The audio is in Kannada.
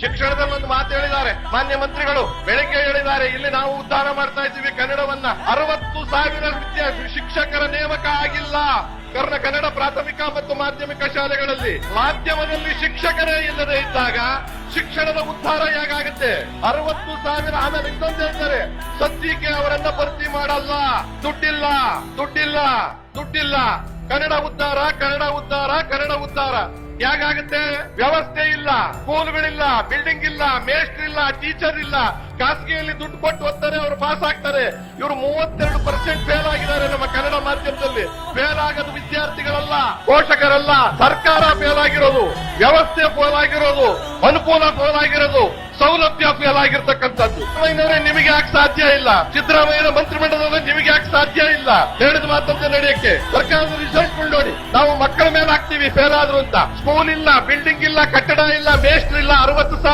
ಶಿಕ್ಷಣದಲ್ಲಿ ಒಂದು ಮಾತು ಹೇಳಿದ್ದಾರೆ ಮಾನ್ಯ ಮಂತ್ರಿಗಳು, ಬೆಳಿಗ್ಗೆ ಹೇಳಿದ್ದಾರೆ, ಇಲ್ಲಿ ನಾವು ಉದ್ಧಾರ ಮಾಡ್ತಾ ಇದ್ದೀವಿ ಕನ್ನಡವನ್ನ. 60,000 ಶಿಕ್ಷಕರ ನೇಮಕ ಆಗಿಲ್ಲ ಕನ್ನಡ ಪ್ರಾಥಮಿಕ ಮತ್ತು ಮಾಧ್ಯಮಿಕ ಶಾಲೆಗಳಲ್ಲಿ. ಮಾಧ್ಯಮದಲ್ಲಿ ಶಿಕ್ಷಕರೇ ಇಲ್ಲದೆ ಇದ್ದಾಗ ಶಿಕ್ಷಣದ ಉದ್ಧಾರ ಹೇಗಾಗುತ್ತೆ? 60,000. ಆಮೇಲೆ ಇನ್ನೊಂದು ಹೇಳ್ತಾರೆ, ಸದ್ಯಕ್ಕೆ ಅವರನ್ನ ಭರ್ತಿ ಮಾಡಲ್ಲ, ದುಡ್ಡಿಲ್ಲ ದುಡ್ಡಿಲ್ಲ ದುಡ್ಡಿಲ್ಲ. ಕನ್ನಡ ಉದ್ಧಾರ ಕನ್ನಡ ಉದ್ಧಾರ ಕನ್ನಡ ಉದ್ಧಾರ ಹೇಗಾಗುತ್ತೆ? ವ್ಯವಸ್ಥೆ ಇಲ್ಲ, ಸ್ಕೂಲ್ಗಳಿಲ್ಲ, ಬಿಲ್ಡಿಂಗ್ ಇಲ್ಲ, ಮೇಸ್ಟ್ರ್ ಇಲ್ಲ, ಟೀಚರ್ ಇಲ್ಲ. ಖಾಸಗಿಯಲ್ಲಿ ದುಡ್ಡು ಕೊಟ್ಟು ಓದ್ತಾರೆ, ಅವರು ಪಾಸ್ ಆಗ್ತಾರೆ. ಇವರು 32% ಫೇಲ್ ಆಗಿದ್ದಾರೆ ನಮ್ಮ ಕನ್ನಡ ಮಾಧ್ಯಮದಲ್ಲಿ. ಫೇಲ್ ಆಗೋದು ವಿದ್ಯಾರ್ಥಿಗಳಲ್ಲ, ಪೋಷಕರಲ್ಲ, ಸರ್ಕಾರ ಫೇಲ್ ಆಗಿರೋದು, ವ್ಯವಸ್ಥೆ ಫೇಲ್ ಆಗಿರೋದು, ಅನುಕೂಲ ಫೇಲ್ ಆಗಿರೋದು, ಸೌಲಭ್ಯ ಫೇಲ್ ಆಗಿರ್ತಕ್ಕಂಥದ್ದು. ನಿಮಗೆ ಯಾಕೆ ಸಾಧ್ಯ ಇಲ್ಲ? ಸಿದ್ದರಾಮಯ್ಯ ಮಂತ್ರಿಮಂಡಲದಲ್ಲಿ ನಿಮಗೆ ಯಾಕೆ ಸಾಧ್ಯ ಇಲ್ಲ? ಹೇಳಿದ ಮಾತಂತೆ ನಡೆಯಕ್ಕೆ ಸರ್ಕಾರದ ರಿಸಲ್ಟ್ ನೋಡಿ. ನಾವು ಮಕ್ಕಳ ಮೇಲೆ ಹಾಕ್ತೀವಿ ಫೇಲ್ ಆದ್ರು ಅಂತ. ಸ್ಕೂಲ್ ಇಲ್ಲ, ಬಿಲ್ಡಿಂಗ್ ಇಲ್ಲ, ಕಟ್ಟಡ ಇಲ್ಲ, ಮೇಸ್ಟ್ರ್ ಇಲ್ಲ, 60,000